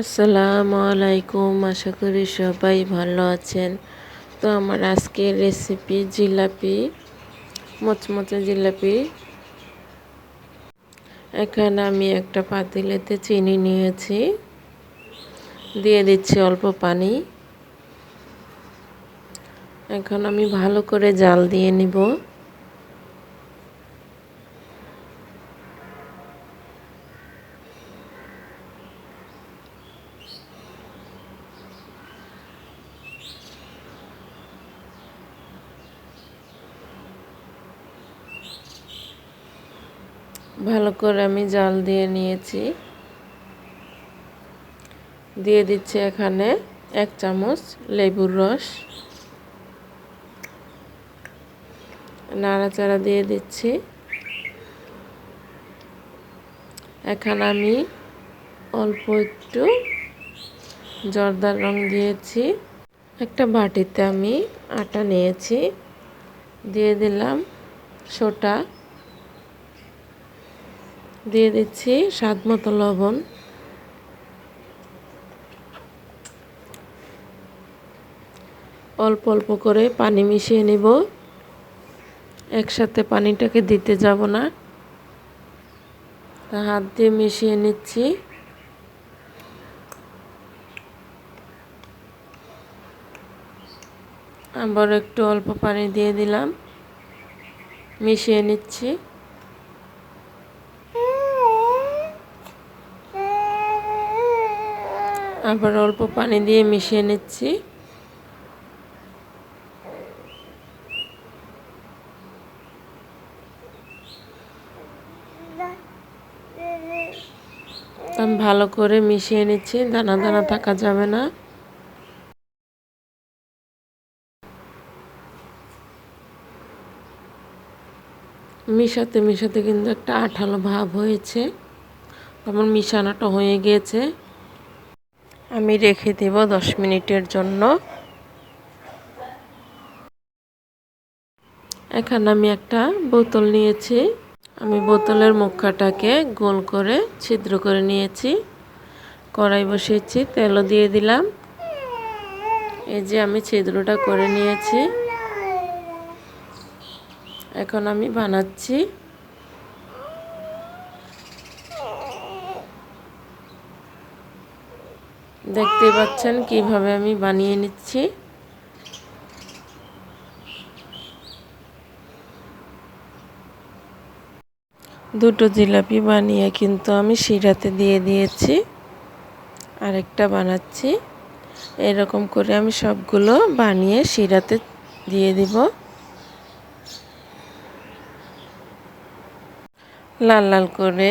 আসসালামু আলাইকুম, আশা করি সবাই ভালো আছেন। তো আমার আজকের রেসিপি জিলাপি, মচমচে জিলাপি। এখানে আমি একটা পাতিলেতে চিনি নিয়েছি, দিয়ে দিচ্ছি অল্প পানি। এখন আমি ভালো করে জাল দিয়ে নিব। ভালো করে আমি জাল দিয়ে নিয়েছি। দিয়ে দিচ্ছি এখানে 1 চামচ লেবুর রস, নাড়াচাড়া দিয়ে দিচ্ছি। এখানে আমি অল্প একটু জর্দার রং দিয়েছি। একটা বাটিতে আমি আটা নিয়েছি, দিয়ে দিলাম সোটা, দিয়ে দিচ্ছি স্বাদ মতো লবণ। অল্প অল্প করে পানি মিশিয়ে নিব, একসাথে পানিটাকে দিতে যাব না। হাত দিয়ে মিশিয়ে নিচ্ছি। আবার একটু অল্প পানি দিয়ে দিলাম, মিশিয়ে নিচ্ছি। আবার অল্প পানি দিয়ে মিশিয়ে নিচ্ছি। আমি ভালো করে মিশিয়ে নিচ্ছি, দানা দানা থাকা যাবে না। মিশাতে মিশাতে কিন্তু একটা আঠালো ভাব হয়েছে, আমার মিশানোটা হয়ে গিয়েছে। আমি রেখে দেব 10 মিনিটের জন্য। এখানে আমি একটা বোতল নিয়েছি, আমি বোতলের মুখটাকে গোল করে ছিদ্র করে নিয়েছি। কড়াই বসিয়েছি, তেলও দিয়ে দিলাম। এই যে আমি ছিদ্রটা করে নিয়েছি। এখন আমি বানাচ্ছি। দেখতে পাচ্ছেন কিভাবে আমি বানিয়ে নিচ্ছি। দুটো জিলাপি বানিয়ে কিন্তু আমি শিরাতে দিয়ে দিয়েছি, আরেকটা বানাচ্ছি। এরকম করে আমি সবগুলো বানিয়ে শিরাতে দিয়ে দিব। লাল লাল করে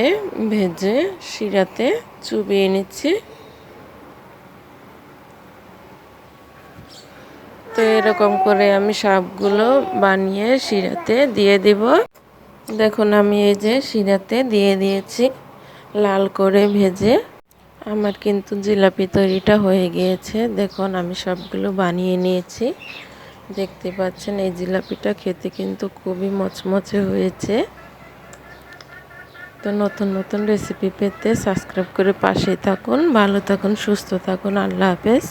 ভেজে শিরাতে চুবিয়ে নিচ্ছি। তো এরকম করে আমি সবগুলো বানিয়ে শিরাতে দিয়ে দিব। দেখুন আমি এই যে শিরাতে দিয়ে দিয়েছি লাল করে ভেজে। আমার কিন্তু জিলাপি তৈরিটা হয়ে গিয়েছে। দেখুন আমি সবগুলো বানিয়ে নিয়েছি। দেখতে পাচ্ছেন এই জিলাপিটা খেতে কিন্তু খুবই মচমচে হয়েছে। তো নতুন নতুন রেসিপি পেতে সাবস্ক্রাইব করে পাশেই থাকুন। ভালো থাকুন, সুস্থ থাকুন। আল্লাহ হাফেজ।